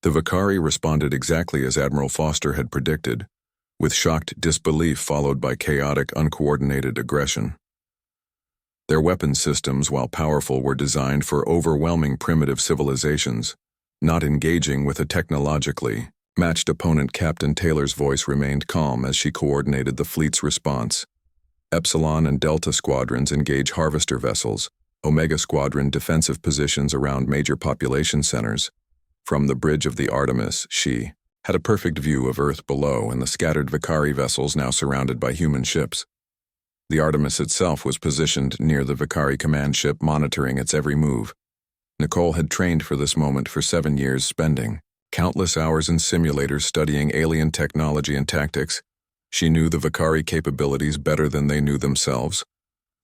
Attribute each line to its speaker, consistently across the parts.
Speaker 1: The Vakari responded exactly as Admiral Foster had predicted, with shocked disbelief followed by chaotic, uncoordinated aggression. Their weapon systems, while powerful, were designed for overwhelming primitive civilizations, not engaging with a technologically matched opponent. Captain Taylor's voice remained calm as she coordinated the fleet's response. Epsilon and Delta squadrons engage harvester vessels, Omega Squadron defensive positions around major population centers. From the bridge of the Artemis, she had a perfect view of Earth below and the scattered Vakari vessels now surrounded by human ships. The Artemis itself was positioned near the Vakari command ship, monitoring its every move. Nicole had trained for this moment for 7 years, spending countless hours in simulators studying alien technology and tactics. She knew the Vakari capabilities better than they knew themselves.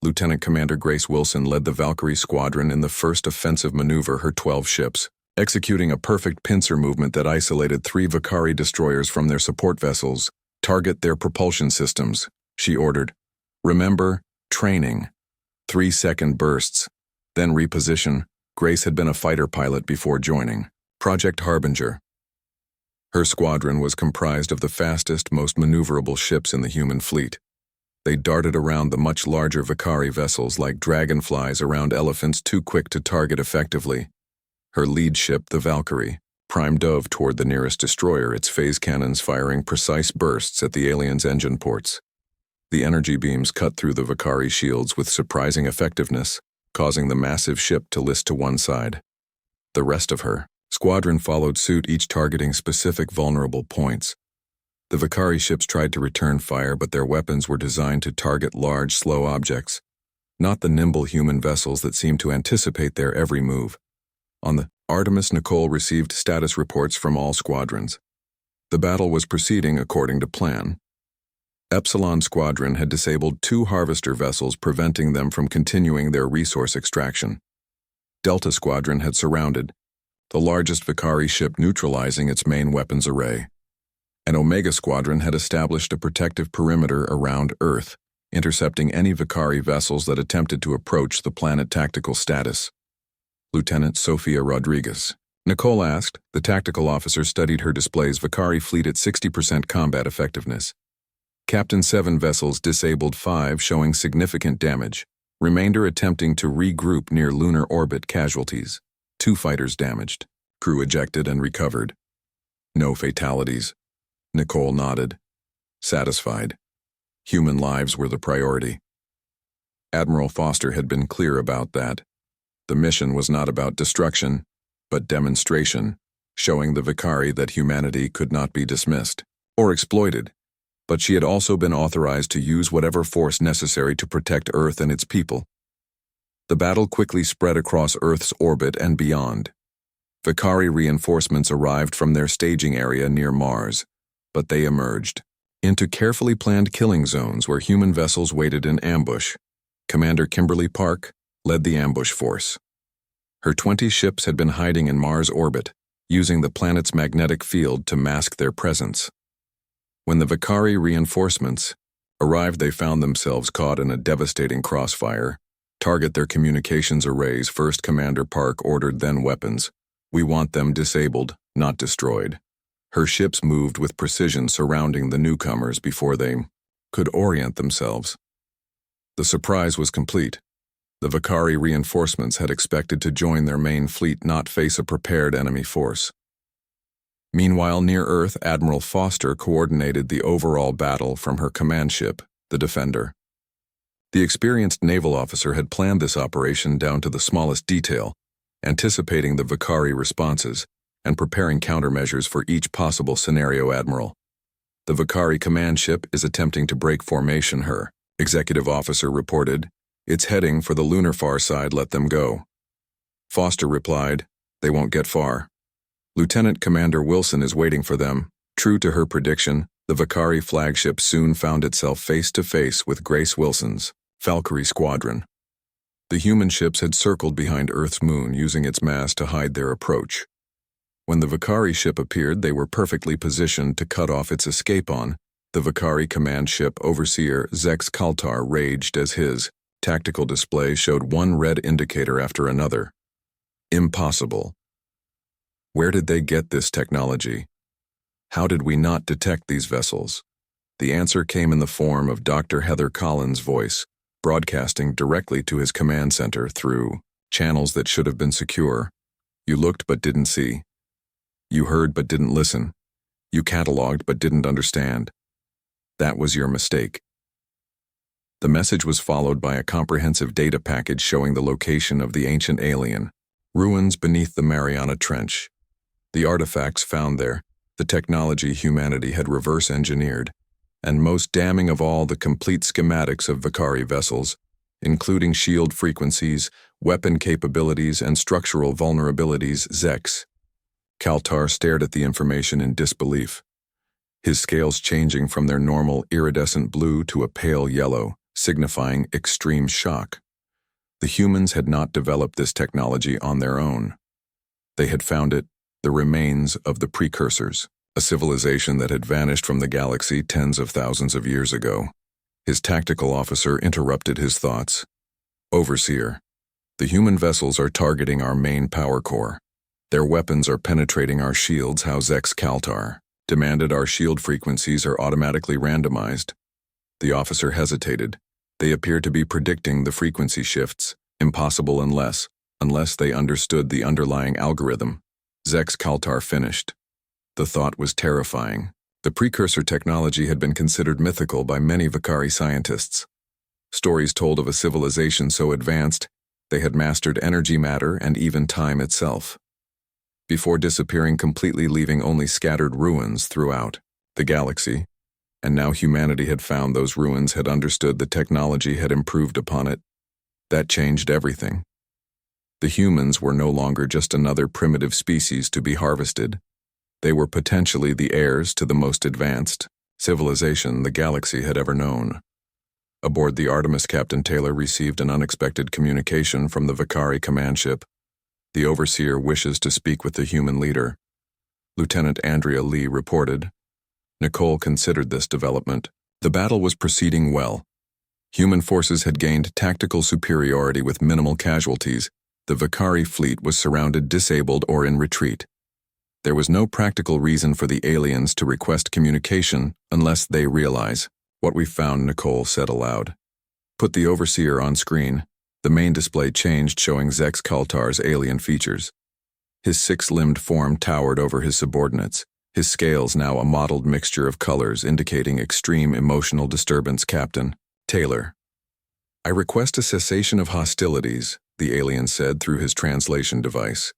Speaker 1: Lieutenant Commander Grace Wilson led the Valkyrie squadron in the first offensive maneuver, her 12 ships, executing a perfect pincer movement that isolated 3 Vakari destroyers from their support vessels. Target their propulsion systems, she ordered. Remember, training. 3-second bursts. Then reposition. Grace had been a fighter pilot before joining Project Harbinger. Her squadron was comprised of the fastest, most maneuverable ships in the human fleet. They darted around the much larger Vakari vessels like dragonflies around elephants, too quick to target effectively. Her lead ship, the Valkyrie, primed dove toward the nearest destroyer, its phase cannons firing precise bursts at the alien's engine ports. The energy beams cut through the Vakari shields with surprising effectiveness, causing the massive ship to list to one side. The rest of her squadron followed suit, each targeting specific vulnerable points. The Vakari ships tried to return fire, but their weapons were designed to target large, slow objects, not the nimble human vessels that seemed to anticipate their every move. On the Artemis, Nicole received status reports from all squadrons. The battle was proceeding according to plan. Epsilon Squadron had disabled 2 harvester vessels, preventing them from continuing their resource extraction. Delta Squadron had surrounded the largest Vakari ship, neutralizing its main weapons array. And Omega Squadron had established a protective perimeter around Earth, intercepting any Vakari vessels that attempted to approach the planet. Tactical status. Lieutenant Sofia Rodriguez, Nicole asked. The tactical officer studied her displays. Vakari fleet at 60% combat effectiveness. Captain 7 vessels disabled, 5 showing significant damage, remainder attempting to regroup near lunar orbit. Casualties: 2 fighters damaged, crew ejected and recovered. No fatalities. Nicole nodded, satisfied. Human lives were the priority. Admiral Foster had been clear about that. The mission was not about destruction, but demonstration, showing the Vakari that humanity could not be dismissed or exploited. But she had also been authorized to use whatever force necessary to protect Earth and its people. The battle quickly spread across Earth's orbit and beyond. Vakari reinforcements arrived from their staging area near Mars, but they emerged into carefully planned killing zones where human vessels waited in ambush. Commander Kimberly Park led the ambush force. Her 20 ships had been hiding in Mars orbit, using the planet's magnetic field to mask their presence. When the Vakari reinforcements arrived, they found themselves caught in a devastating crossfire. Target their communications arrays first, Commander Park ordered, then weapons. We want them disabled, not destroyed. Her ships moved with precision, surrounding the newcomers before they could orient themselves. The surprise was complete. The Vakari reinforcements had expected to join their main fleet, not face a prepared enemy force. Meanwhile, near Earth, Admiral Foster coordinated the overall battle from her command ship, the Defender. The experienced naval officer had planned this operation down to the smallest detail, anticipating the Vakari responses and preparing countermeasures for each possible scenario. Admiral, the Vakari command ship is attempting to break formation, her executive officer reported. It's heading for the lunar far side, let them go. Foster replied, they won't get far. Lieutenant Commander Wilson is waiting for them. True to her prediction, the Vakari flagship soon found itself face to face with Grace Wilson's Valkyrie squadron. The human ships had circled behind Earth's moon, using its mass to hide their approach. When the Vakari ship appeared, they were perfectly positioned to cut off its escape. On the Vakari command ship, Overseer Zex Kaltar raged as his tactical display showed one red indicator after another. Impossible. Where did they get this technology? How did we not detect these vessels? The answer came in the form of Dr. Heather Collins' voice, broadcasting directly to his command center through channels that should have been secure. You looked but didn't see. You heard but didn't listen. You cataloged but didn't understand. That was your mistake. The message was followed by a comprehensive data package showing the location of the ancient alien, ruins beneath the Mariana Trench. The artifacts found there, the technology humanity had reverse-engineered, and most damning of all, the complete schematics of Vakari vessels, including shield frequencies, weapon capabilities, and structural vulnerabilities. Zex Kaltar stared at the information in disbelief, his scales changing from their normal iridescent blue to a pale yellow, signifying extreme shock. The humans had not developed this technology on their own. They had found it, the remains of the precursors, a civilization that had vanished from the galaxy tens of thousands of years ago. His tactical officer interrupted his thoughts. Overseer, the human vessels are targeting our main power core. Their weapons are penetrating our shields. How Zex Kaltar demanded our shield frequencies are automatically randomized. The officer hesitated. They appeared to be predicting the frequency shifts, impossible unless they understood the underlying algorithm. Zex Kaltar finished. The thought was terrifying. The precursor technology had been considered mythical by many Vakari scientists. Stories told of a civilization so advanced, they had mastered energy matter and even time itself, before disappearing completely, leaving only scattered ruins throughout the galaxy. And now humanity had found those ruins, had understood the technology, had improved upon it. That changed everything. The humans were no longer just another primitive species to be harvested. They were potentially the heirs to the most advanced civilization the galaxy had ever known. Aboard the Artemis, Captain Taylor received an unexpected communication from the Vakari command ship. The overseer wishes to speak with the human leader. Lieutenant Andrea Lee reported. Nicole considered this development. The battle was proceeding well. Human forces had gained tactical superiority with minimal casualties. The Vakari fleet was surrounded, disabled, or in retreat. There was no practical reason for the aliens to request communication unless they realize what we found, Nicole said aloud. Put the overseer on screen. The main display changed, showing Zex Kaltar's alien features. His six-limbed form towered over his subordinates, his scales now a mottled mixture of colors indicating extreme emotional disturbance. Captain Taylor, I request a cessation of hostilities, the alien said through his translation device.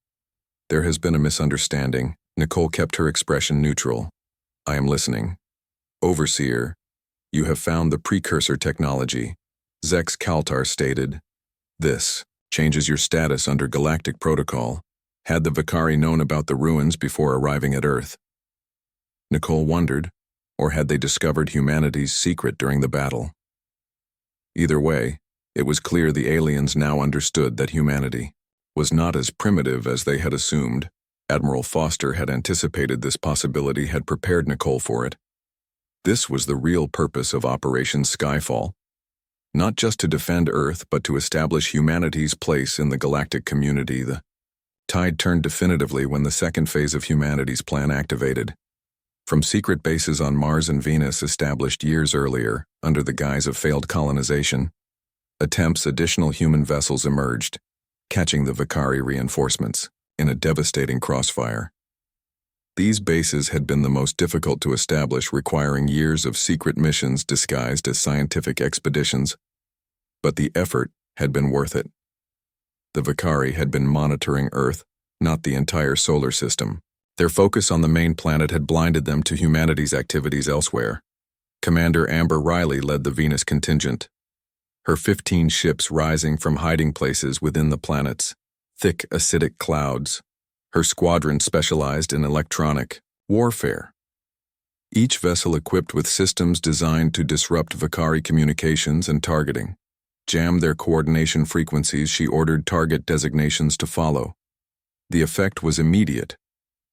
Speaker 1: There has been a misunderstanding. Nicole kept her expression neutral. I am listening. Overseer, you have found the precursor technology, Zex Kaltar stated. This changes your status under galactic protocol. Had the Vakari known about the ruins before arriving at Earth? Nicole wondered, or had they discovered humanity's secret during the battle? Either way, it was clear the aliens now understood that humanity was not as primitive as they had assumed. Admiral Foster had anticipated this possibility, had prepared Nicole for it. This was the real purpose of Operation Skyfall. Not just to defend Earth, but to establish humanity's place in the galactic community. The tide turned definitively when the second phase of humanity's plan activated. From secret bases on Mars and Venus established years earlier, under the guise of failed colonization, additional human vessels emerged, catching the Vakari reinforcements in a devastating crossfire. These bases had been the most difficult to establish, requiring years of secret missions disguised as scientific expeditions, but the effort had been worth it. The Vakari had been monitoring Earth, not the entire solar system. Their focus on the main planet had blinded them to humanity's activities elsewhere. Commander Amber Riley led the Venus contingent, her 15 ships rising from hiding places within the planet's thick acidic clouds. Her squadron specialized in electronic warfare. Each vessel equipped with systems designed to disrupt Vakari communications and targeting. Jam their coordination frequencies, she ordered target designations to follow. The effect was immediate.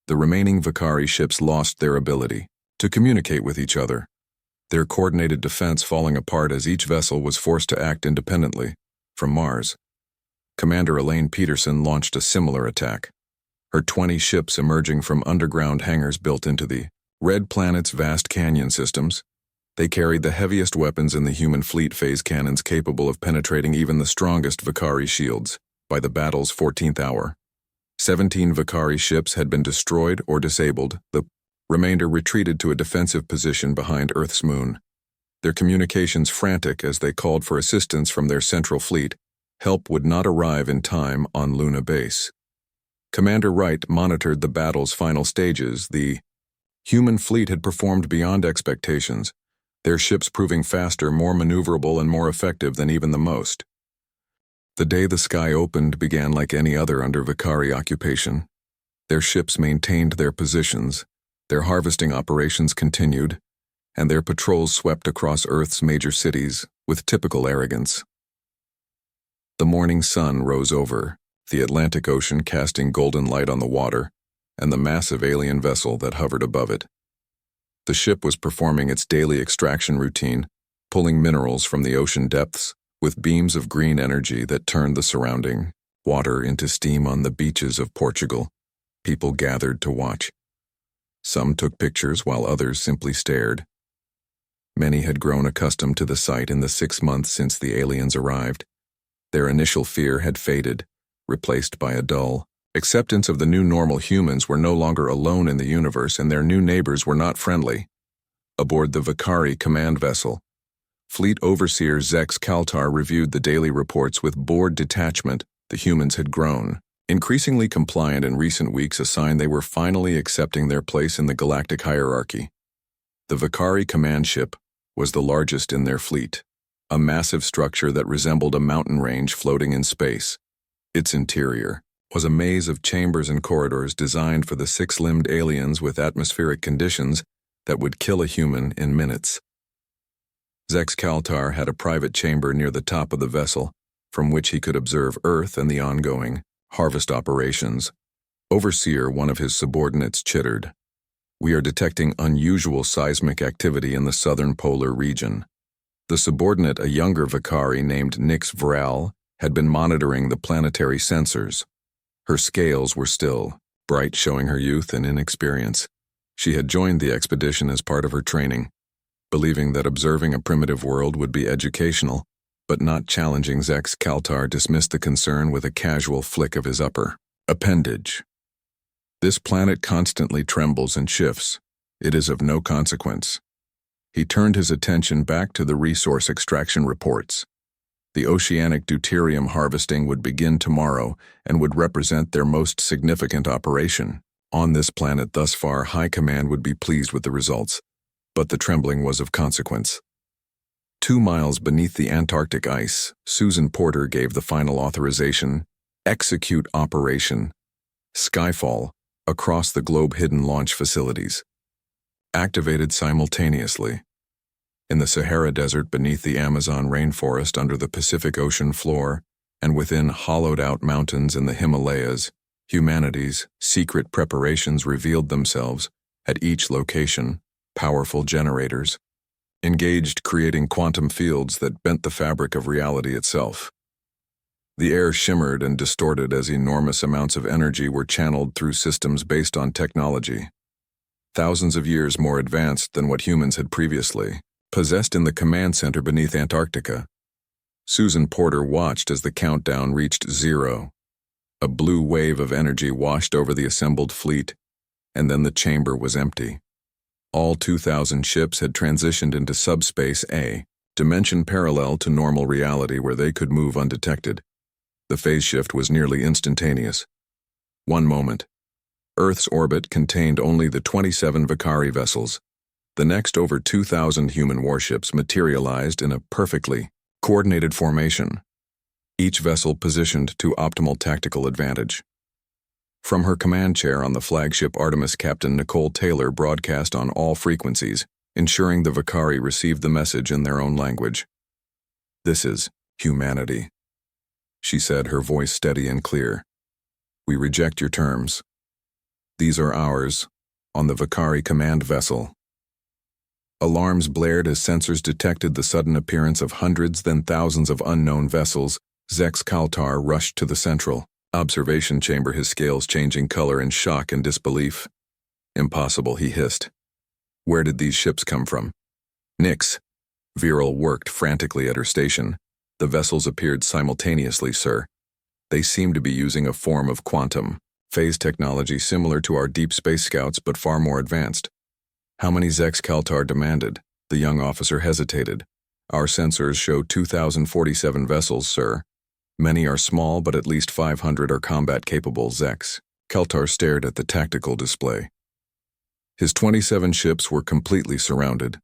Speaker 1: The remaining Vakari ships lost their ability to communicate with each other, their coordinated defense falling apart as each vessel was forced to act independently. From Mars, Commander Elaine Peterson launched a similar attack. her 20 ships emerging from underground hangars built into the Red Planet's vast canyon systems. They carried the heaviest weapons in the human fleet, phase cannons capable of penetrating even the strongest Vakari shields. By the battle's 14th hour, 17 Vakari ships had been destroyed or disabled. The remainder retreated to a defensive position behind Earth's moon. Their communications frantic as they called for assistance from their central fleet. Help would not arrive in time on Luna base. Commander Wright monitored the battle's final stages. The human fleet had performed beyond expectations, their ships proving faster, more maneuverable, and more effective than even the most. The day the sky opened began like any other under Vakari occupation. Their ships maintained their positions, their harvesting operations continued, and their patrols swept across Earth's major cities with typical arrogance. The morning sun rose over the Atlantic Ocean, casting golden light on the water and the massive alien vessel that hovered above it. The ship was performing its daily extraction routine, pulling minerals from the ocean depths with beams of green energy that turned the surrounding water into steam. On the beaches of Portugal, people gathered to watch. Some took pictures while others simply stared. Many had grown accustomed to the sight in the 6 months since the aliens arrived. Their initial fear had faded, replaced by a dull acceptance of the new normal. Humans were no longer alone in the universe, and their new neighbors were not friendly. Aboard the Vakari command vessel, Fleet Overseer Zex Kaltar reviewed the daily reports with bored detachment. The humans had grown, increasingly compliant in recent weeks, a sign they were finally accepting their place in the galactic hierarchy. The Vakari command ship was the largest in their fleet, a massive structure that resembled a mountain range floating in space. Its interior was a maze of chambers and corridors designed for the 6-limbed aliens with atmospheric conditions that would kill a human in minutes. Zex Kaltar had a private chamber near the top of the vessel, from which he could observe Earth and the ongoing harvest operations. Overseer, one of his subordinates, chittered. "We are detecting unusual seismic activity in the southern polar region." The subordinate, a younger Vakari named Nyx Vral, had been monitoring the planetary sensors. Her scales were still bright, showing her youth and inexperience. She had joined the expedition as part of her training, believing that observing a primitive world would be educational, but not challenging. Zex Kaltar dismissed the concern with a casual flick of his upper appendage. "This planet constantly trembles and shifts. It is of no consequence." He turned his attention back to the resource extraction reports. The oceanic deuterium harvesting would begin tomorrow and would represent their most significant operation. On this planet thus far, High Command would be pleased with the results, but the trembling was of consequence. 2 miles beneath the Antarctic ice, Susan Porter gave the final authorization: execute Operation Skyfall across the globe. Hidden launch facilities activated simultaneously. In the Sahara Desert, beneath the Amazon rainforest, under the Pacific Ocean floor, and within hollowed-out mountains in the Himalayas, humanity's secret preparations revealed themselves. At each location, powerful generators engaged, creating quantum fields that bent the fabric of reality itself. The air shimmered and distorted as enormous amounts of energy were channeled through systems based on technology thousands of years more advanced than what humans had previously possessed. In the command center beneath Antarctica, Susan Porter watched as the countdown reached 0. A blue wave of energy washed over the assembled fleet, and then the chamber was empty. All 2,000 ships had transitioned into subspace A, dimension parallel to normal reality where they could move undetected. The phase shift was nearly instantaneous. One moment, Earth's orbit contained only the 27 Vakari vessels. The next, over 2,000 human warships materialized in a perfectly coordinated formation, each vessel positioned to optimal tactical advantage. From her command chair on the flagship Artemis, Captain Nicole Taylor broadcast on all frequencies, ensuring the Vakari received the message in their own language. "This is humanity," she said, her voice steady and clear. "We reject your terms. These are ours, on the Vakari command vessel." Alarms blared as sensors detected the sudden appearance of hundreds, then thousands of unknown vessels. Zex Kaltar rushed to the central Observation chamber, his scales changing color in shock and disbelief. Impossible, he hissed. Where did these ships come from? Nix. Viral worked frantically at her station. The vessels appeared simultaneously, sir. They seem to be using a form of quantum phase technology similar to our deep space scouts but far more advanced. How many Zex? Kaltar demanded. The young officer hesitated. Our sensors show 2,047 vessels, sir. Many are small, but at least 500 are combat-capable Zex. Kaltar stared at the tactical display. His 27 ships were completely surrounded.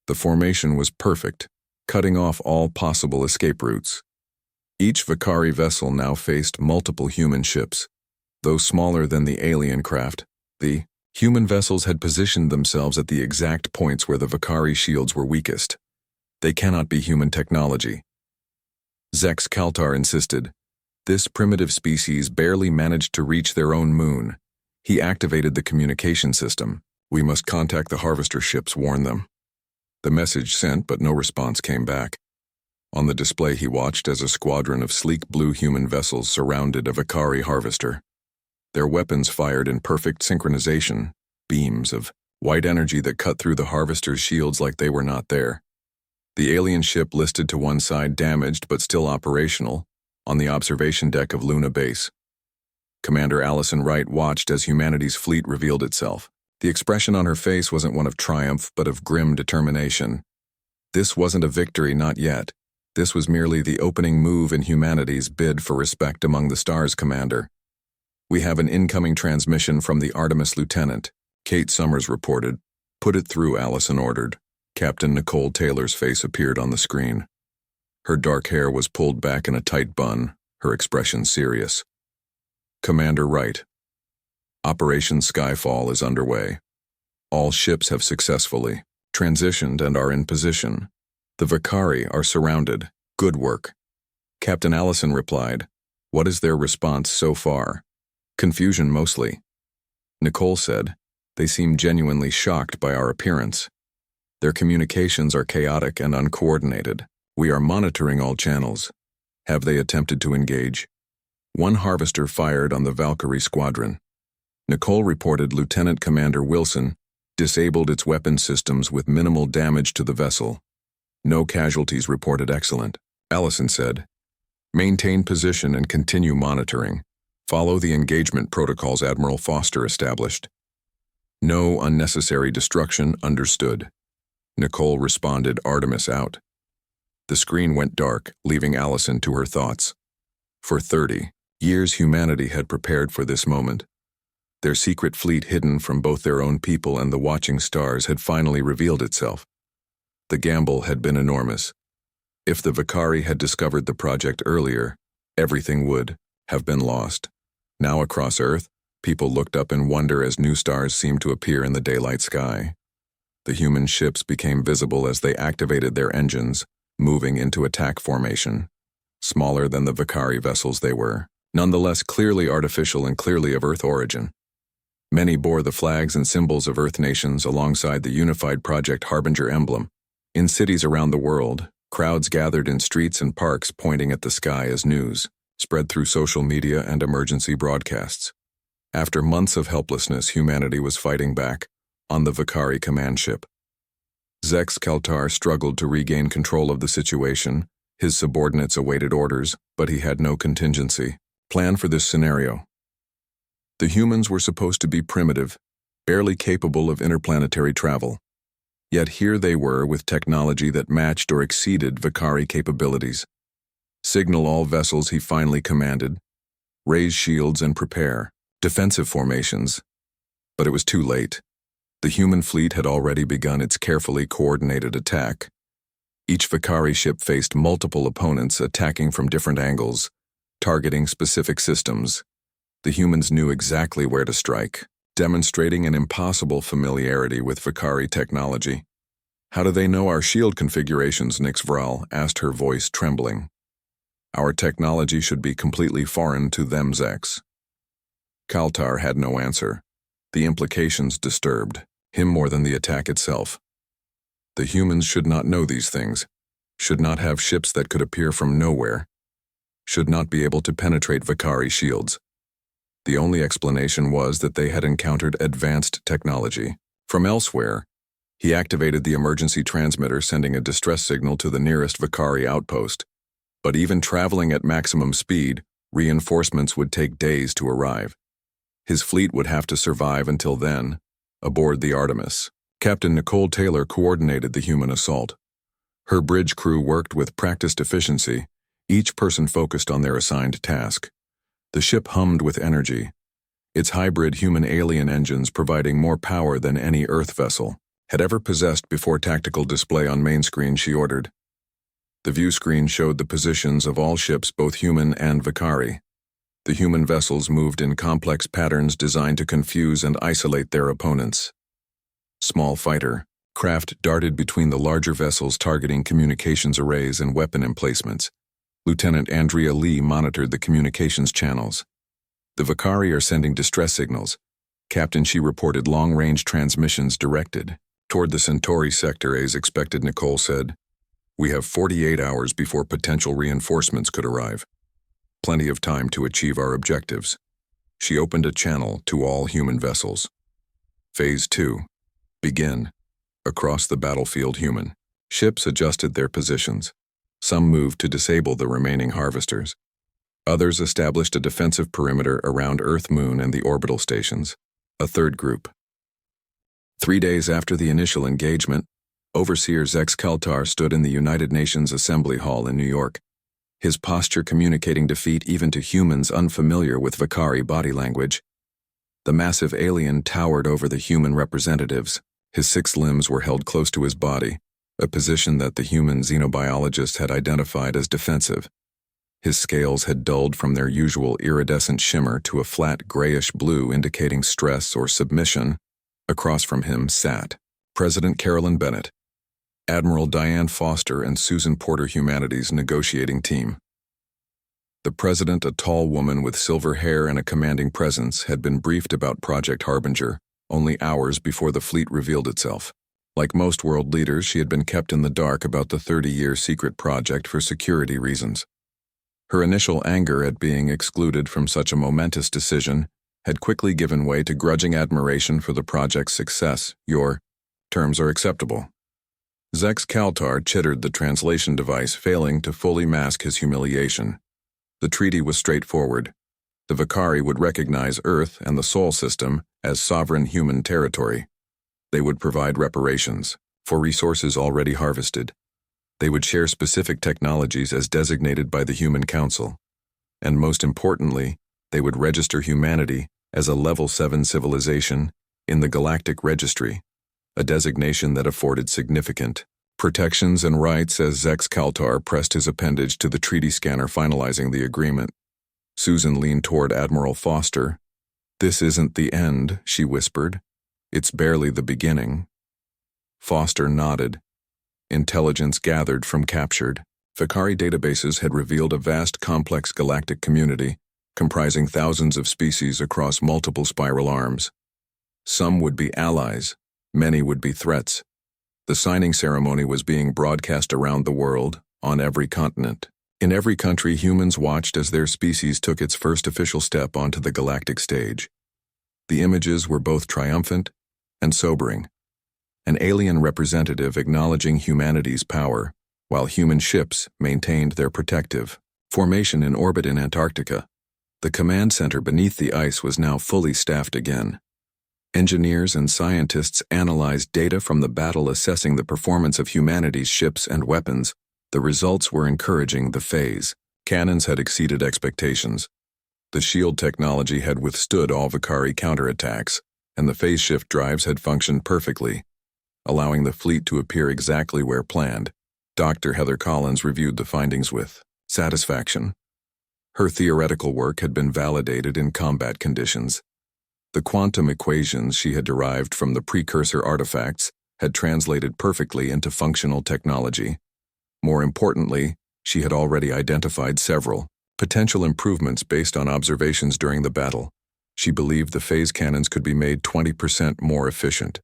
Speaker 1: The formation was perfect, cutting off all possible escape routes. Each Vakari vessel now faced multiple human ships. Though smaller than the alien craft, the human vessels had positioned themselves at the exact points where the Vakari shields were weakest. They cannot be human technology. Zex, Kaltar insisted. This primitive species barely managed to reach their own moon. He activated the communication system. We must contact the harvester ships, warn them. The message sent, but no response came back. On the display he watched as a squadron of sleek blue human vessels surrounded a Vakari harvester. Their weapons fired in perfect synchronization, beams of white energy that cut through the harvester's shields like they were not there. The alien ship listed to one side, damaged but still operational, on the observation deck of Luna Base. Commander Allison Wright watched as humanity's fleet revealed itself. The expression on her face wasn't one of triumph, but of grim determination. This wasn't a victory, not yet. This was merely the opening move in humanity's bid for respect among the stars, Commander. We have an incoming transmission from the Artemis Lieutenant, Kate Summers reported. Put it through, Allison ordered. Captain Nicole Taylor's face appeared on the screen. Her dark hair was pulled back in a tight bun, her expression serious. Commander Wright. Operation Skyfall is underway. All ships have successfully transitioned and are in position. The Vakari are surrounded. Good work. Captain Allison replied. What is their response so far? Confusion mostly. Nicole said, they seem genuinely shocked by our appearance. Their communications are chaotic and uncoordinated. We are monitoring all channels. Have they attempted to engage? One harvester fired on the Valkyrie squadron. Nicole reported Lieutenant Commander Wilson disabled its weapon systems with minimal damage to the vessel. No casualties reported. Excellent. Allison said, maintain position and continue monitoring. Follow the engagement protocols Admiral Foster established. No unnecessary destruction. Understood. Nicole responded, Artemis out. The screen went dark, leaving Allison to her thoughts. For 30 years humanity had prepared for this moment. Their secret fleet, hidden from both their own people and the watching stars, had finally revealed itself. The gamble had been enormous. If the Vakari had discovered the project earlier, everything would have been lost. Now across Earth, people looked up in wonder as new stars seemed to appear in the daylight sky. The human ships became visible as they activated their engines, moving into attack formation. Smaller than the Vakari vessels they were, nonetheless clearly artificial and clearly of Earth origin. Many bore the flags and symbols of Earth nations alongside the unified Project Harbinger emblem. In cities around the world, crowds gathered in streets and parks pointing at the sky as news spread through social media and emergency broadcasts. After months of helplessness, humanity was fighting back on the Vakari command ship. Zex Kaltar struggled to regain control of the situation. His subordinates awaited orders, but he had no contingency plan for this scenario. The humans were supposed to be primitive, barely capable of interplanetary travel. Yet here they were with technology that matched or exceeded Vakari capabilities. Signal all vessels, he finally commanded. Raise shields and prepare defensive formations. But it was too late. The human fleet had already begun its carefully coordinated attack. Each Vakari ship faced multiple opponents attacking from different angles, targeting specific systems. The humans knew exactly where to strike, demonstrating an impossible familiarity with Vakari technology. How do they know our shield configurations? Nix Vral asked, her voice trembling. Our technology should be completely foreign to them, Zex. Kaltar had no answer. The implications disturbed him more than the attack itself. The humans should not know these things, should not have ships that could appear from nowhere, should not be able to penetrate Vakari shields. The only explanation was that they had encountered advanced technology. From elsewhere, he activated the emergency transmitter, sending a distress signal to the nearest Vakari outpost. But even traveling at maximum speed, reinforcements would take days to arrive. His fleet would have to survive until then. Aboard the Artemis, Captain Nicole Taylor coordinated the human assault. Her bridge crew worked with practiced efficiency, each person focused on their assigned task. The ship hummed with energy, its hybrid human-alien engines providing more power than any Earth vessel had ever possessed. Before tactical display on main screen, she ordered. The view screen showed the positions of all ships, both human and Vakari. The human vessels moved in complex patterns designed to confuse and isolate their opponents. Small fighter craft darted between the larger vessels, targeting communications arrays and weapon emplacements. Lieutenant Andrea Lee monitored the communications channels. The Vakari are sending distress signals. Captain, she reported long-range transmissions directed toward the Centauri sector as expected, Nicole said. We have 48 hours before potential reinforcements could arrive. Plenty of time to achieve our objectives. She opened a channel to all human vessels. Phase 2. Begin. Across the battlefield, human ships adjusted their positions. Some moved to disable the remaining harvesters. Others established a defensive perimeter around Earth, Moon, and the orbital stations. A third group. 3 days after the initial engagement, Overseer Zex Kaltar stood in the United Nations Assembly Hall in New York, his posture communicating defeat even to humans unfamiliar with Vakari body language. The massive alien towered over the human representatives. His 6 limbs were held close to his body, a position that the human xenobiologists had identified as defensive. His scales had dulled from their usual iridescent shimmer to a flat grayish blue, indicating stress or submission. Across from him sat President Carolyn Bennett, Admiral Diane Foster, and Susan Porter, Humanities negotiating team. The president, a tall woman with silver hair and a commanding presence, had been briefed about Project Harbinger only hours before the fleet revealed itself. Like most world leaders, she had been kept in the dark about the 30-year secret project for security reasons. Her initial anger at being excluded from such a momentous decision had quickly given way to grudging admiration for the project's success. Your terms are acceptable. Zex Kaltar chittered the translation device, failing to fully mask his humiliation. The treaty was straightforward. The Vakari would recognize Earth and the Sol system as sovereign human territory. They would provide reparations for resources already harvested. They would share specific technologies as designated by the Human Council. And most importantly, they would register humanity as a Level 7 civilization in the Galactic Registry, a designation that afforded significant protections and rights as Zex Kaltar pressed his appendage to the treaty scanner, finalizing the agreement. Susan leaned toward Admiral Foster. "This isn't the end," she whispered. "It's barely the beginning." Foster nodded. Intelligence gathered from captured Vakari databases had revealed a vast, complex galactic community comprising thousands of species across multiple spiral arms. Some would be allies, many would be threats. The signing ceremony was being broadcast around the world, on every continent. In every country, humans watched as their species took its first official step onto the galactic stage. The images were both triumphant and sobering. An alien representative acknowledging humanity's power, while human ships maintained their protective formation in orbit in Antarctica. The command center beneath the ice was now fully staffed again. Engineers and scientists analyzed data from the battle, assessing the performance of humanity's ships and weapons. The results were encouraging. The phase cannons had exceeded expectations. The shield technology had withstood all Vakari counterattacks, and the phase shift drives had functioned perfectly, allowing the fleet to appear exactly where planned. Dr. Heather Collins reviewed the findings with satisfaction. Her theoretical work had been validated in combat conditions. The quantum equations she had derived from the precursor artifacts had translated perfectly into functional technology. More importantly, she had already identified several potential improvements based on observations during the battle. She believed the phase cannons could be made 20% more efficient.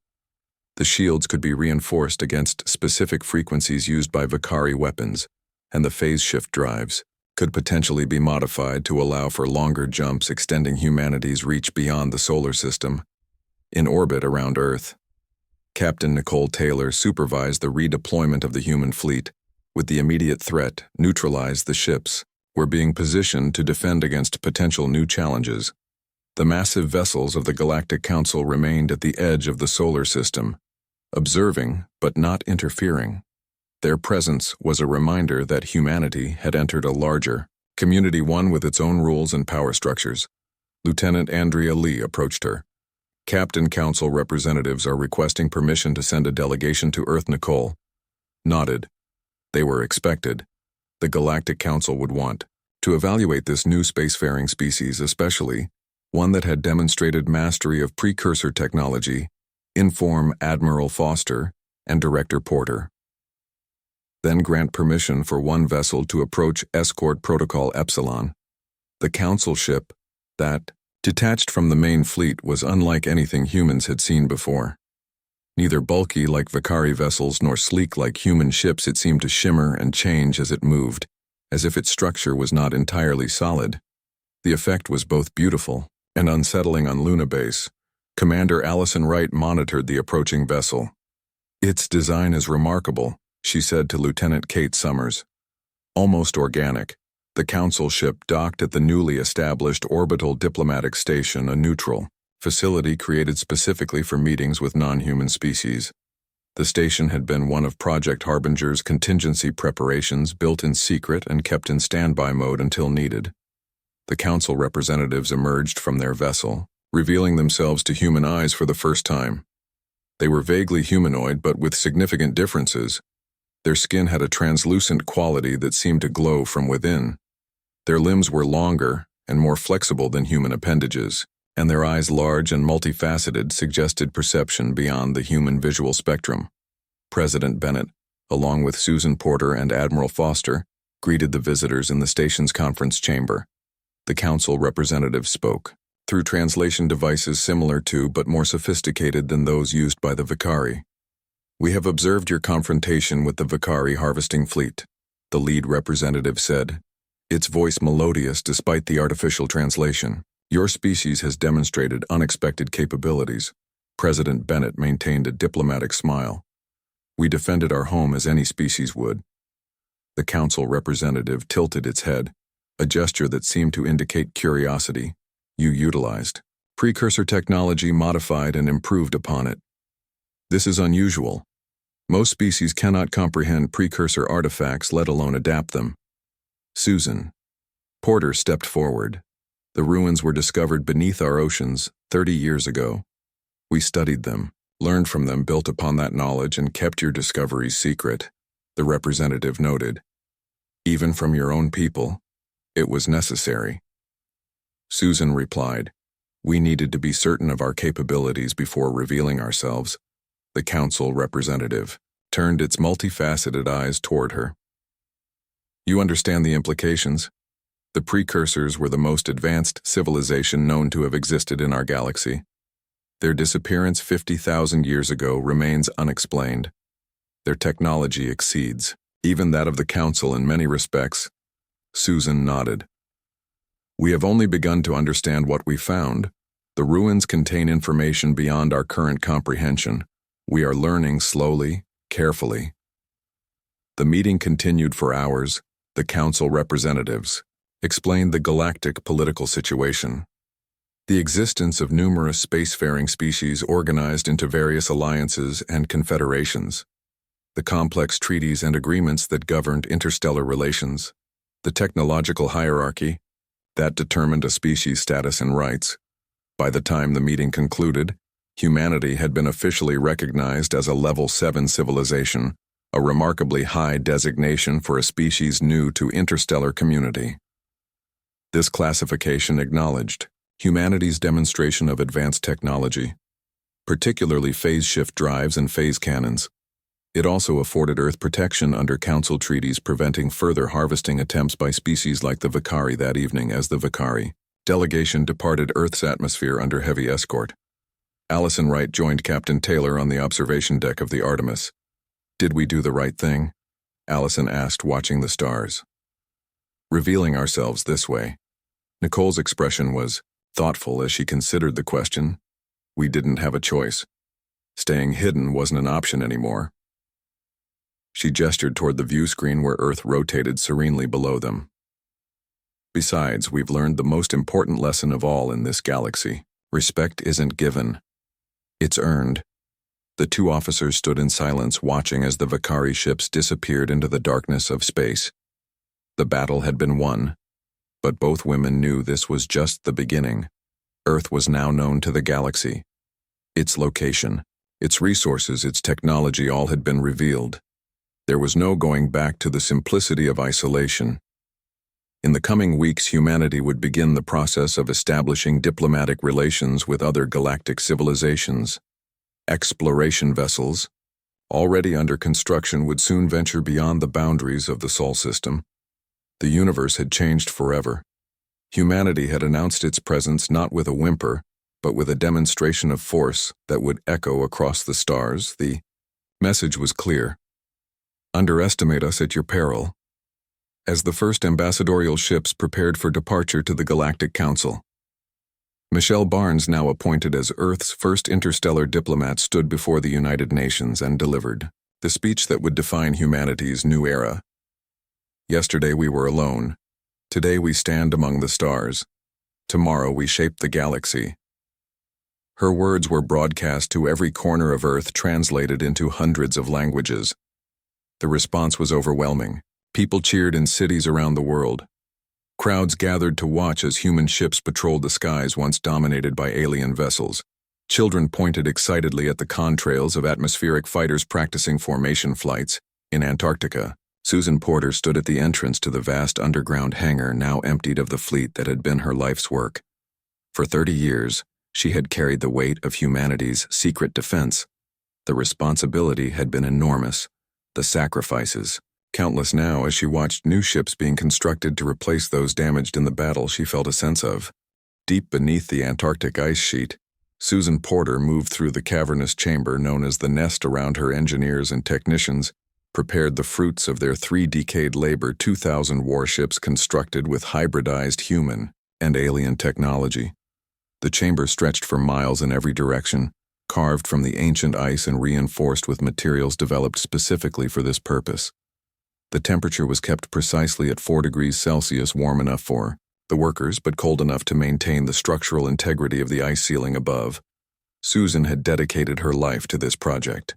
Speaker 1: The shields could be reinforced against specific frequencies used by Vakari weapons, and the phase shift drives could potentially be modified to allow for longer jumps extending humanity's reach beyond the solar system, in orbit around Earth. Captain Nicole Taylor supervised the redeployment of the human fleet, with the immediate threat neutralized. The ships were being positioned to defend against potential new challenges. The massive vessels of the Galactic Council remained at the edge of the solar system, observing but not interfering. Their presence was a reminder that humanity had entered a larger community, one with its own rules and power structures. Lieutenant Andrea Lee approached her. Captain Council representatives are requesting permission to send a delegation to Earth. Nicole nodded. They were expected. The Galactic Council would want to evaluate this new spacefaring species, especially one that had demonstrated mastery of precursor technology, inform Admiral Foster and Director Porter. Then grant permission for one vessel to approach Escort Protocol Epsilon. The Council ship that, detached from the main fleet, was unlike anything humans had seen before. Neither bulky like Vicari vessels nor sleek like human ships, it seemed to shimmer and change as it moved, as if its structure was not entirely solid. The effect was both beautiful and unsettling. On Luna Base, Commander Allison Wright monitored the approaching vessel. "Its design is remarkable," she said to Lieutenant Kate Summers. "Almost organic." The Council ship docked at the newly established Orbital Diplomatic Station, a neutral facility created specifically for meetings with non-human species. The station had been one of Project Harbinger's contingency preparations, built in secret and kept in standby mode until needed. The Council representatives emerged from their vessel, revealing themselves to human eyes for the first time. They were vaguely humanoid, but with significant differences. Their skin had a translucent quality that seemed to glow from within. Their limbs were longer and more flexible than human appendages, and their eyes, large and multifaceted, suggested perception beyond the human visual spectrum. President Bennett, along with Susan Porter and Admiral Foster, greeted the visitors in the station's conference chamber. The Council representative spoke through translation devices similar to but more sophisticated than those used by the Vicari. "We have observed your confrontation with the Vicari harvesting fleet," the lead representative said, its voice melodious despite the artificial translation. "Your species has demonstrated unexpected capabilities." President Bennett maintained a diplomatic smile. "We defended our home as any species would." The Council representative tilted its head, a gesture that seemed to indicate curiosity. "You utilized precursor technology, modified and improved upon it. This is unusual. Most species cannot comprehend precursor artifacts, let alone adapt them." Susan Porter stepped forward. "The ruins were discovered beneath our oceans 30 years ago. We studied them, learned from them, built upon that knowledge, and kept your discoveries secret," the representative noted. "Even from your own people, it was necessary." Susan replied, "We needed to be certain of our capabilities before revealing ourselves." The Council representative turned its multifaceted eyes toward her. "You understand the implications? The precursors were the most advanced civilization known to have existed in our galaxy. Their disappearance 50,000 years ago remains unexplained. Their technology exceeds even that of the Council in many respects." Susan nodded. "We have only begun to understand what we found. The ruins contain information beyond our current comprehension. We are learning slowly, carefully." The meeting continued for hours. The Council representatives explained the galactic political situation. The existence of numerous spacefaring species organized into various alliances and confederations. The complex treaties and agreements that governed interstellar relations. The technological hierarchy that determined a species' status and rights. By the time the meeting concluded, humanity had been officially recognized as a Level 7 civilization, a remarkably high designation for a species new to interstellar community. This classification acknowledged humanity's demonstration of advanced technology, particularly phase shift drives and phase cannons. It also afforded Earth protection under Council treaties, preventing further harvesting attempts by species like the Vicari. That evening, as the Vicari delegation departed Earth's atmosphere under heavy escort, Allison Wright joined Captain Taylor on the observation deck of the Artemis. "Did we do the right thing?" Allison asked, watching the stars. revealing ourselves this way. Nicole's expression was thoughtful as she considered the question. We didn't have a choice. Staying hidden wasn't an option anymore. She gestured toward the view screen where Earth rotated serenely below them. Besides, we've learned the most important lesson of all in this galaxy. Respect isn't given. It's earned. The two officers stood in silence, watching as the Vakari ships disappeared into the darkness of space. The battle had been won, but both women knew this was just the beginning. Earth was now known to the galaxy. Its location, its resources, its technology all had been revealed. There was no going back to the simplicity of isolation. In the coming weeks, humanity would begin the process of establishing diplomatic relations with other galactic civilizations. Exploration vessels, already under construction, would soon venture beyond the boundaries of the Sol system. The universe had changed forever. Humanity had announced its presence not with a whimper, but with a demonstration of force that would echo across the stars. The message was clear. Underestimate us at your peril. As the first ambassadorial ships prepared for departure to the Galactic Council, Michelle Barnes, now appointed as Earth's first interstellar diplomat, stood before the United Nations and delivered the speech that would define humanity's new era. Yesterday we were alone. Today we stand among the stars. Tomorrow we shape the galaxy. Her words were broadcast to every corner of Earth, translated into hundreds of languages. The response was overwhelming. People cheered in cities around the world. Crowds gathered to watch as human ships patrolled the skies once dominated by alien vessels. Children pointed excitedly at the contrails of atmospheric fighters practicing formation flights. In Antarctica, Susan Porter stood at the entrance to the vast underground hangar, now emptied of the fleet that had been her life's work. For 30 years, she had carried the weight of humanity's secret defense. The responsibility had been enormous. The sacrifices, countless now. As she watched new ships being constructed to replace those damaged in the battle, she felt a sense of. Deep beneath the Antarctic ice sheet, Susan Porter moved through the cavernous chamber known as the nest. Around her, engineers and technicians prepared the fruits of their 3-decade labor. 2,000 warships constructed with hybridized human and alien technology. The chamber stretched for miles in every direction, carved from the ancient ice and reinforced with materials developed specifically for this purpose. The temperature was kept precisely at 4 degrees Celsius, warm enough for the workers but cold enough to maintain the structural integrity of the ice ceiling above. Susan had dedicated her life to this project.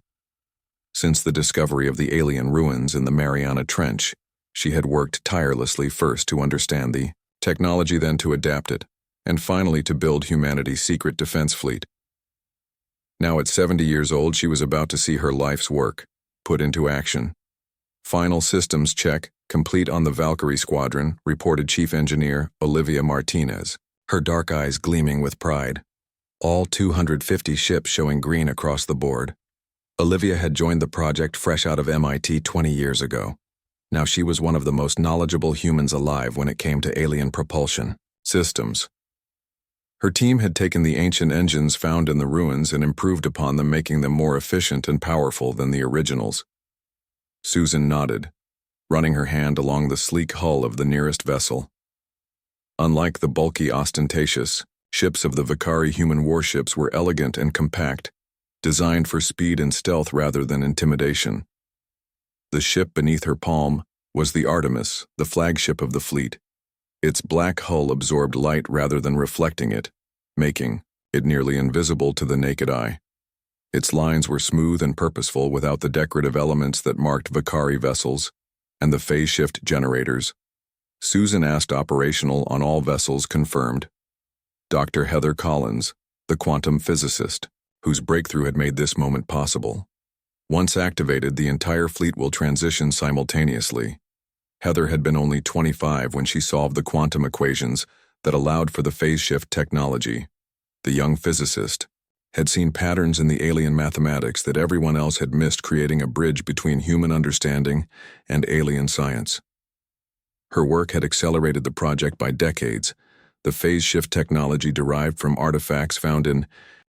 Speaker 1: Since the discovery of the alien ruins in the Mariana Trench, she had worked tirelessly, first to understand the technology, then to adapt it, and finally to build humanity's secret defense fleet. Now at 70 years old, she was about to see her life's work put into action. Final systems check complete on the Valkyrie squadron, reported Chief Engineer Olivia Martinez, her dark eyes gleaming with pride. All 250 ships showing green across the board. Olivia had joined the project fresh out of MIT 20 years ago. Now she was one of the most knowledgeable humans alive when it came to alien propulsion systems. Her team had taken the ancient engines found in the ruins and improved upon them, making them more efficient and powerful than the originals. Susan nodded, running her hand along the sleek hull of the nearest vessel. Unlike the bulky, ostentatious ships of the Vakari, human warships were elegant and compact, designed for speed and stealth rather than intimidation. The ship beneath her palm was the Artemis, the flagship of the fleet. Its black hull absorbed light rather than reflecting it, making it nearly invisible to the naked eye. Its lines were smooth and purposeful, without the decorative elements that marked Vakari vessels and the phase shift generators. Susan asked operational on all vessels. Confirmed. Dr. Heather Collins, the quantum physicist, whose breakthrough had made this moment possible. Once activated, the entire fleet will transition simultaneously. Heather had been only 25 when she solved the quantum equations that allowed for the phase shift technology. The young physicist had seen patterns in the alien mathematics that everyone else had missed, creating a bridge between human understanding and alien science. Her work had accelerated the project by decades. The phase shift technology derived from artifacts found in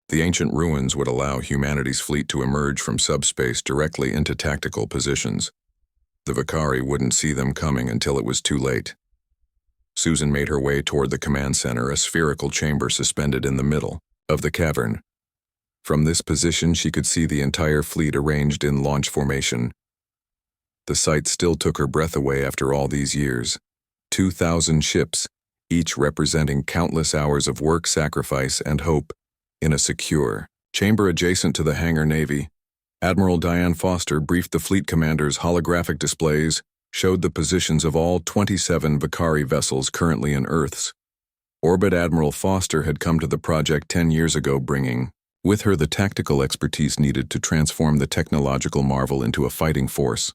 Speaker 1: the ancient ruins would allow humanity's fleet to emerge from subspace directly into tactical positions. The Vakari wouldn't see them coming until it was too late. Susan made her way toward the command center, a spherical chamber suspended in the middle of the cavern. From this position, she could see the entire fleet arranged in launch formation. The sight still took her breath away after all these years. 2,000 ships, each representing countless hours of work, sacrifice, and hope, in a secure chamber adjacent to the hangar. Navy Admiral Diane Foster briefed the fleet commanders. Holographic displays showed the positions of all 27 Vakari vessels currently in Earth's orbit. Admiral Foster had come to the project 10 years ago, bringing with her the tactical expertise needed to transform the technological marvel into a fighting force.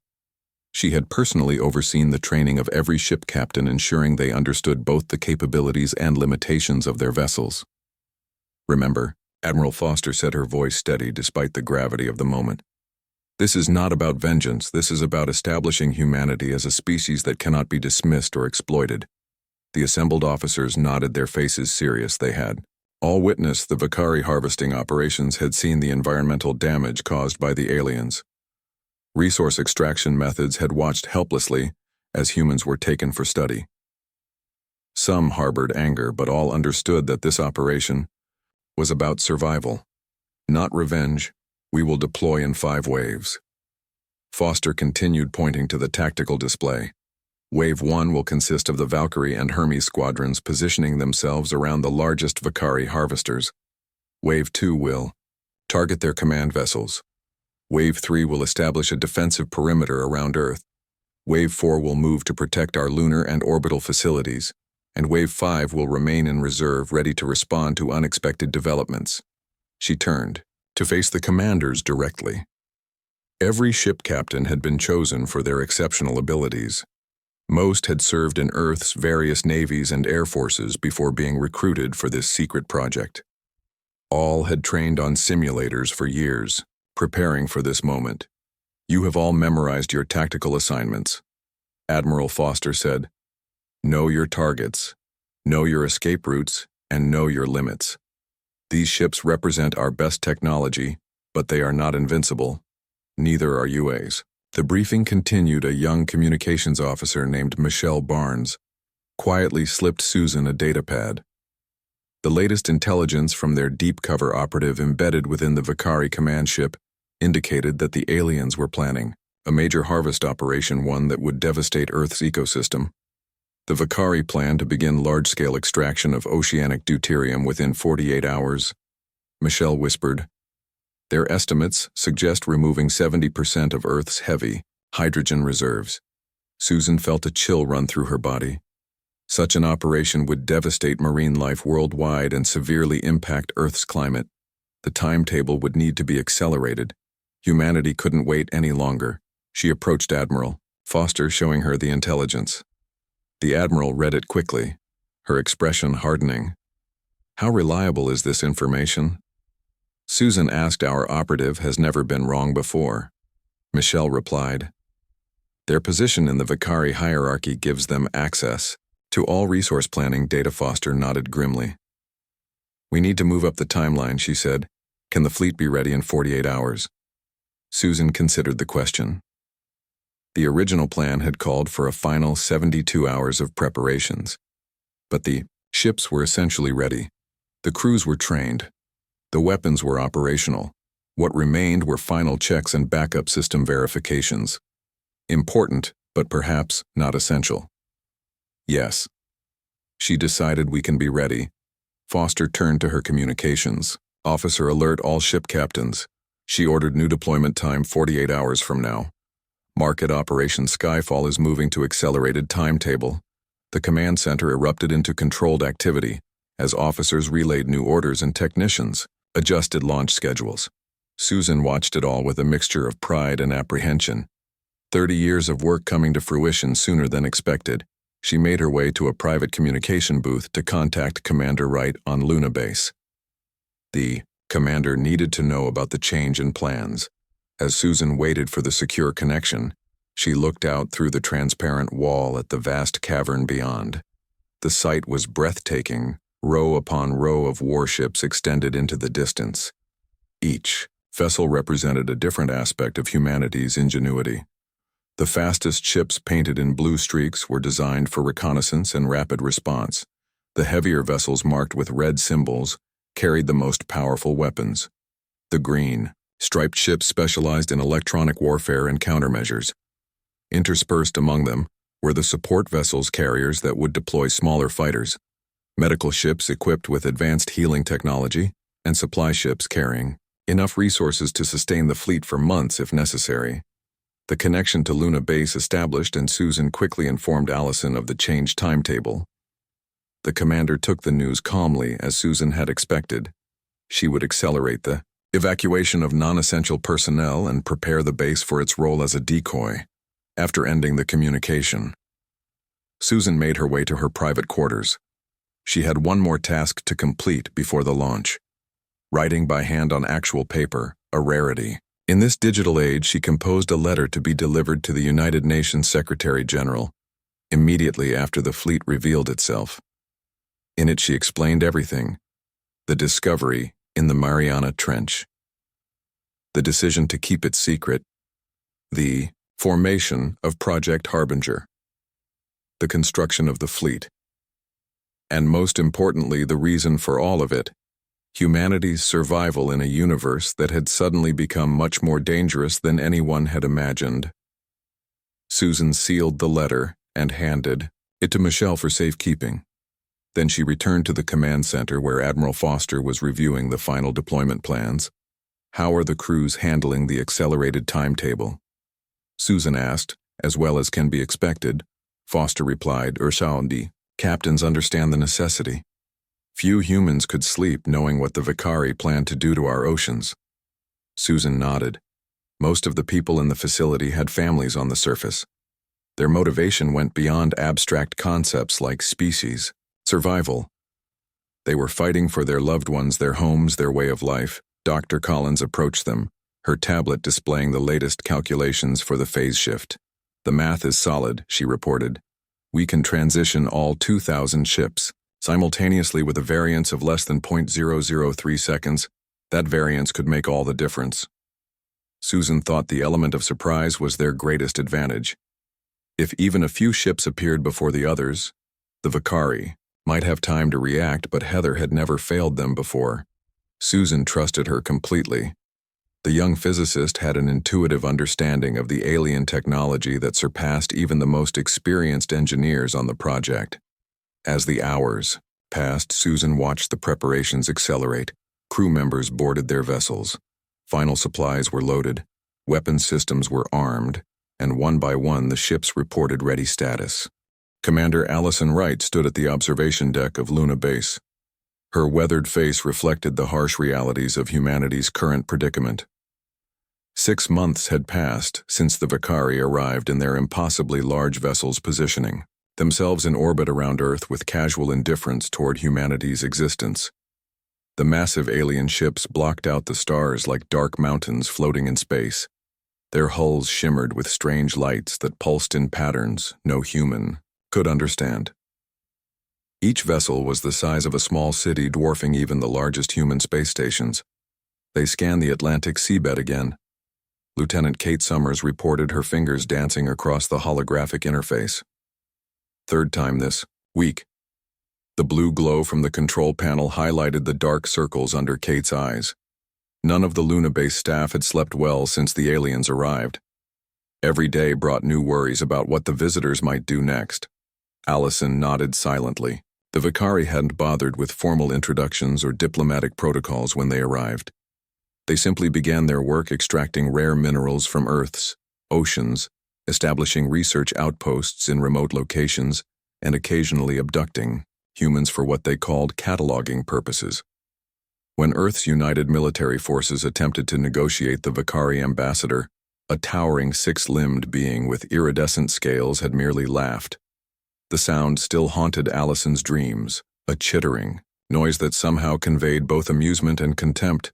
Speaker 1: She had personally overseen the training of every ship captain, ensuring they understood both the capabilities and limitations of their vessels. "Remember," Admiral Foster said, her voice steady despite the gravity of the moment. "This is not about vengeance. This is about establishing humanity as a species that cannot be dismissed or exploited." The assembled officers nodded, their faces serious. They had all witnessed the Vakari harvesting operations, had seen the environmental damage caused by the aliens. Resource extraction methods, had watched helplessly as humans were taken for study. Some harbored anger, but all understood that this operation was about survival, not revenge. "We will deploy in 5 waves. Foster continued, pointing to the tactical display. "Wave 1 will consist of the Valkyrie and Hermes squadrons positioning themselves around the largest Vakari harvesters. Wave 2 will target their command vessels. Wave 3 will establish a defensive perimeter around Earth. Wave 4 will move to protect our lunar and orbital facilities, and Wave 5 will remain in reserve, ready to respond to unexpected developments." She turned to face the commanders directly. Every ship captain had been chosen for their exceptional abilities. Most had served in Earth's various navies and air forces before being recruited for this secret project. All had trained on simulators for years, preparing for this moment. "You have all memorized your tactical assignments," Admiral Foster said. "Know your targets, know your escape routes, and know your limits. These ships represent our best technology, but they are not invincible. Neither are UAs." The briefing continued. A young communications officer named Michelle Barnes quietly slipped Susan a datapad. The latest intelligence from their deep cover operative embedded within the Vakari command ship indicated that the aliens were planning a major harvest operation, one that would devastate Earth's ecosystem. The Vakari planned to begin large-scale extraction of oceanic deuterium within 48 hours. Michelle whispered, "Their estimates suggest removing 70% of Earth's heavy hydrogen reserves." Susan felt a chill run through her body. Such an operation would devastate marine life worldwide and severely impact Earth's climate. The timetable would need to be accelerated. Humanity couldn't wait any longer. She approached Admiral Foster, showing her the intelligence. The Admiral read it quickly, her expression hardening. "How reliable is this information?" Susan asked. "Our operative has never been wrong before," Michelle replied. "Their position in the Vakari hierarchy gives them access to all resource planning data." Foster nodded grimly. "We need to move up the timeline," she said. "Can the fleet be ready in 48 hours? Susan considered the question. The original plan had called for a final 72 hours of preparations. But the ships were essentially ready. The crews were trained. The weapons were operational. What remained were final checks and backup system verifications. Important, but perhaps not essential. "Yes." She decided, "We can be ready." Foster turned to her communications. "Officer, alert all ship captains." She ordered new deployment time 48 hours from now. Market Operation Skyfall is moving to accelerated timetable. The command center erupted into controlled activity as officers relayed new orders and technicians adjusted launch schedules. Susan watched it all with a mixture of pride and apprehension. 30 years of work coming to fruition sooner than expected. She made her way to a private communication booth to contact Commander Wright on Luna Base. The commander needed to know about the change in plans. As Susan waited for the secure connection, she looked out through the transparent wall at the vast cavern beyond. The sight was breathtaking. Row upon row of warships extended into the distance. Each vessel represented a different aspect of humanity's ingenuity. The fastest ships painted in blue streaks were designed for reconnaissance and rapid response. The heavier vessels marked with red symbols carried the most powerful weapons. The green, striped ships specialized in electronic warfare and countermeasures. Interspersed among them were the support vessels carriers that would deploy smaller fighters, medical ships equipped with advanced healing technology, and supply ships carrying enough resources to sustain the fleet for months if necessary. The connection to Luna Base established, and Susan quickly informed Allison of the changed timetable. The commander took the news calmly, as Susan had expected. She would accelerate the evacuation of non-essential personnel and prepare the base for its role as a decoy. After ending the communication, Susan made her way to her private quarters. She had one more task to complete before the launch: writing by hand on actual paper, a rarity. In this digital age, she composed a letter to be delivered to the United Nations Secretary General, immediately after the fleet revealed itself. In it, she explained everything: the discovery in the Mariana Trench, the decision to keep it secret, the formation of Project Harbinger, the construction of the fleet, and most importantly, the reason for all of it: humanity's survival in a universe that had suddenly become much more dangerous than anyone had imagined. Susan sealed the letter and handed it to Michelle for safekeeping. Then she returned to the command center where Admiral Foster was reviewing the final deployment plans. "How are the crews handling the accelerated timetable?" Susan asked. "As well as can be expected," Foster replied. "Urshaundi, captains understand the necessity. Few humans could sleep knowing what the Vicari planned to do to our oceans." Susan nodded. Most of the people in the facility had families on the surface. Their motivation went beyond abstract concepts like species, survival. They were fighting for their loved ones, their homes, their way of life. Dr. Collins approached them, her tablet displaying the latest calculations for the phase shift. "The math is solid," she reported. "We can transition all 2,000 ships simultaneously with a variance of less than 0.003 seconds. That variance could make all the difference." Susan thought the element of surprise was their greatest advantage. If even a few ships appeared before the others, the Vicari might have time to react, but Heather had never failed them before. Susan trusted her completely. The young physicist had an intuitive understanding of the alien technology that surpassed even the most experienced engineers on the project. As the hours passed, Susan watched the preparations accelerate. Crew members boarded their vessels. Final supplies were loaded, weapon systems were armed, and one by one the ships reported ready status. Commander Allison Wright stood at the observation deck of Luna Base. Her weathered face reflected the harsh realities of humanity's current predicament. 6 months had passed since the Vicari arrived in their impossibly large vessel's positioning, themselves in orbit around Earth with casual indifference toward humanity's existence. The massive alien ships blocked out the stars like dark mountains floating in space. Their hulls shimmered with strange lights that pulsed in patterns no human could understand. Each vessel was the size of a small city, dwarfing even the largest human space stations. They scanned the Atlantic seabed again. Lieutenant Kate Summers reported, her fingers dancing across the holographic interface. "Third time this week." The blue glow from the control panel highlighted the dark circles under Kate's eyes. None of the Luna Base staff had slept well since the aliens arrived. Every day brought new worries about what the visitors might do next. Allison nodded silently. The Vicari hadn't bothered with formal introductions or diplomatic protocols when they arrived. They simply began their work extracting rare minerals from Earth's oceans, establishing research outposts in remote locations, and occasionally abducting humans for what they called cataloging purposes. When Earth's united military forces attempted to negotiate the Vicari ambassador, a towering 6-limbed being with iridescent scales had merely laughed. The sound still haunted Allison's dreams, a chittering noise that somehow conveyed both amusement and contempt.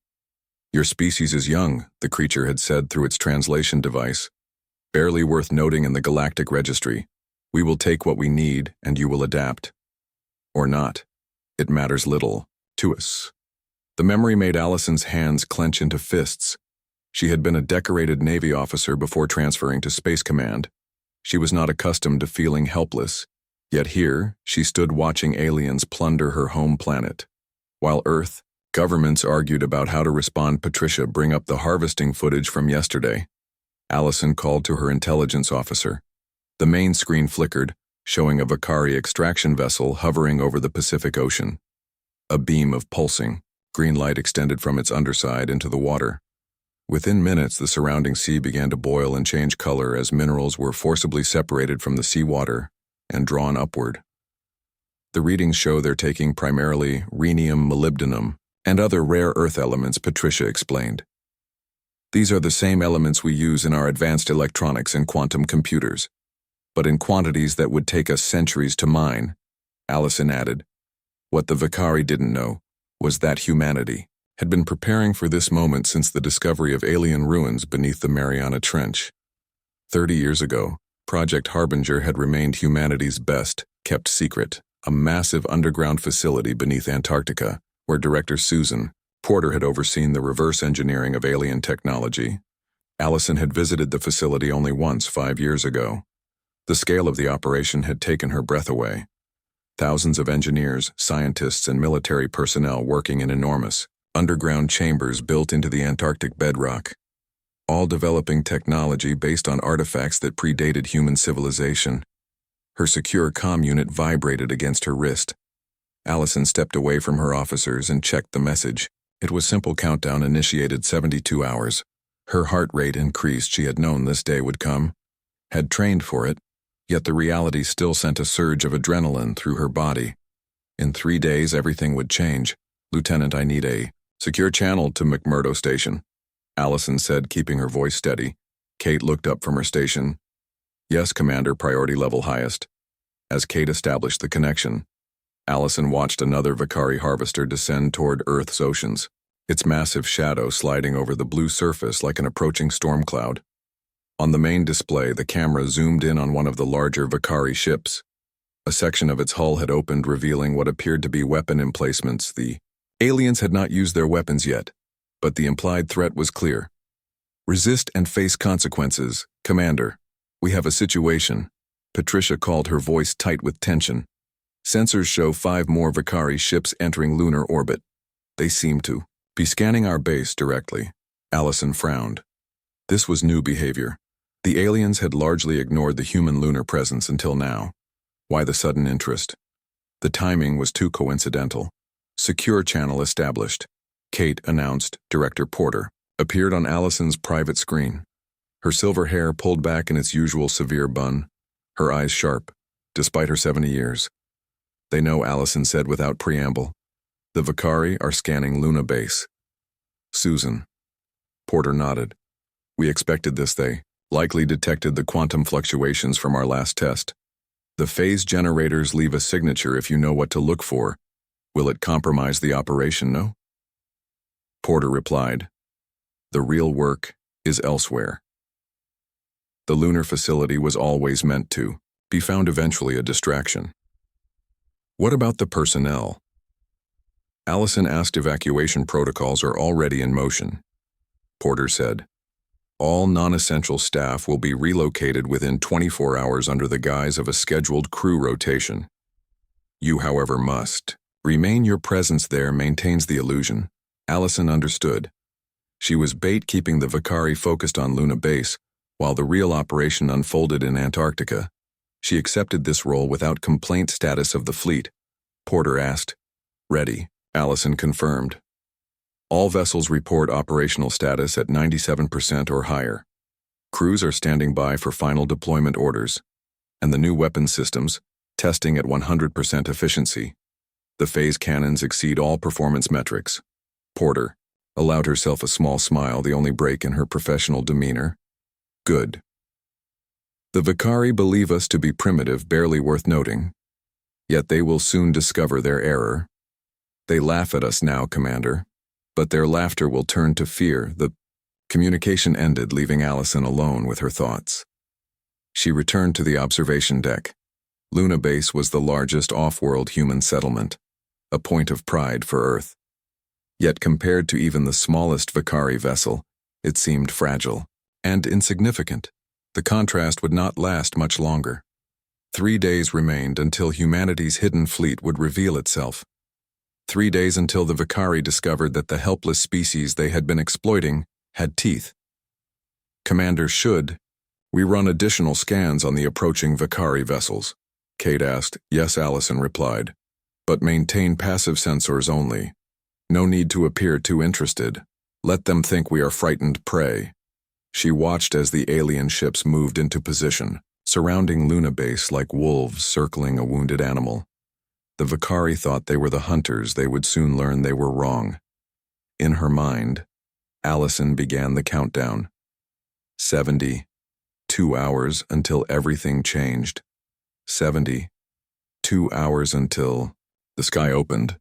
Speaker 1: "Your species is young," the creature had said through its translation device. "Barely worth noting in the galactic registry. We will take what we need, and you will adapt. Or not. It matters little to us." The memory made Allison's hands clench into fists. She had been a decorated Navy officer before transferring to Space Command, She was not accustomed to feeling helpless, yet here she stood watching aliens plunder her home planet. While Earth, governments argued about how to respond. Patricia, bring up the harvesting footage from yesterday. Allison called to her intelligence officer. The main screen flickered, showing a Vakari extraction vessel hovering over the Pacific Ocean. A beam of pulsing, green light extended from its underside into the water. Within minutes, the surrounding sea began to boil and change color as minerals were forcibly separated from the seawater and drawn upward. The readings show they're taking primarily rhenium, molybdenum, and other rare earth elements, Patricia explained. These are the same elements we use in our advanced electronics and quantum computers, but in quantities that would take us centuries to mine, Allison added. What the Vakari didn't know was that humanity had been preparing for this moment since the discovery of alien ruins beneath the Mariana Trench. 30 years ago, Project Harbinger had remained humanity's best kept secret, a massive underground facility beneath Antarctica, where Director Susan Porter had overseen the reverse engineering of alien technology. Allison had visited the facility only once 5 years ago. The scale of the operation had taken her breath away. Thousands of engineers, scientists, and military personnel working in enormous, underground chambers built into the Antarctic bedrock, all developing technology based on artifacts that predated human civilization. Her secure comm unit vibrated against her wrist. Allison stepped away from her officers and checked the message. It was simple. Countdown initiated 72 hours. Her heart rate increased. She had known this day would come, had trained for it, yet the reality still sent a surge of adrenaline through her body. In 3 days, everything would change. Lieutenant, I need a secure channel to McMurdo Station, Allison said, keeping her voice steady. Kate looked up from her station. Yes, Commander, priority level highest. As Kate established the connection, Allison watched another Vakari harvester descend toward Earth's oceans, its massive shadow sliding over the blue surface like an approaching storm cloud. On the main display, the camera zoomed in on one of the larger Vakari ships. A section of its hull had opened, revealing what appeared to be weapon emplacements. The aliens had not used their weapons yet, but the implied threat was clear. Resist and face consequences, Commander. We have a situation. Patricia called, her voice tight with tension. Sensors show 5 more Vakari ships entering lunar orbit. They seem to be scanning our base directly. Allison frowned. This was new behavior. The aliens had largely ignored the human lunar presence until now. Why the sudden interest? The timing was too coincidental. Secure channel established. Kate announced. Director Porter appeared on Allison's private screen. Her silver hair pulled back in its usual severe bun, her eyes sharp, despite her 70 years. They know, Allison said without preamble. The Vakari are scanning Luna base. Susan. Porter nodded. We expected this. They likely detected the quantum fluctuations from our last test. The phase generators leave a signature if you know what to look for. Will it compromise the operation, no? Porter replied. The real work is elsewhere. The lunar facility was always meant to be found, eventually a distraction. What about the personnel? Allison asked. Evacuation protocols are already in motion. Porter said. All non-essential staff will be relocated within 24 hours under the guise of a scheduled crew rotation. You, however, must remain. Your presence there maintains the illusion. Allison understood. She was bait, keeping the Vakari focused on Luna base, while the real operation unfolded in Antarctica. She accepted this role without complaint. Status of the fleet? Porter asked. Ready, Allison confirmed. All vessels report operational status at 97% or higher. Crews are standing by for final deployment orders. And the new weapon systems, testing at 100% efficiency. The phase cannons exceed all performance metrics. Porter allowed herself a small smile, the only break in her professional demeanor. Good. The Vakari believe us to be primitive, barely worth noting. Yet they will soon discover their error. They laugh at us now, Commander, but their laughter will turn to fear. The communication ended, leaving Allison alone with her thoughts. She returned to the observation deck. Luna Base was the largest off-world human settlement, a point of pride for Earth. Yet compared to even the smallest Vakari vessel, it seemed fragile and insignificant. The contrast would not last much longer. 3 days remained until humanity's hidden fleet would reveal itself. 3 days until the Vicari discovered that the helpless species they had been exploiting had teeth. Commander, should we run additional scans on the approaching Vicari vessels? Kate asked. Yes, Allison replied. But maintain passive sensors only. No need to appear too interested. Let them think we are frightened prey. She watched as the alien ships moved into position, surrounding Luna Base like wolves circling a wounded animal. The Vicari thought they were the hunters. They would soon learn they were wrong. In her mind, Allison began the countdown. 70. 2 hours until everything changed. 70. 2 hours until... The sky opened.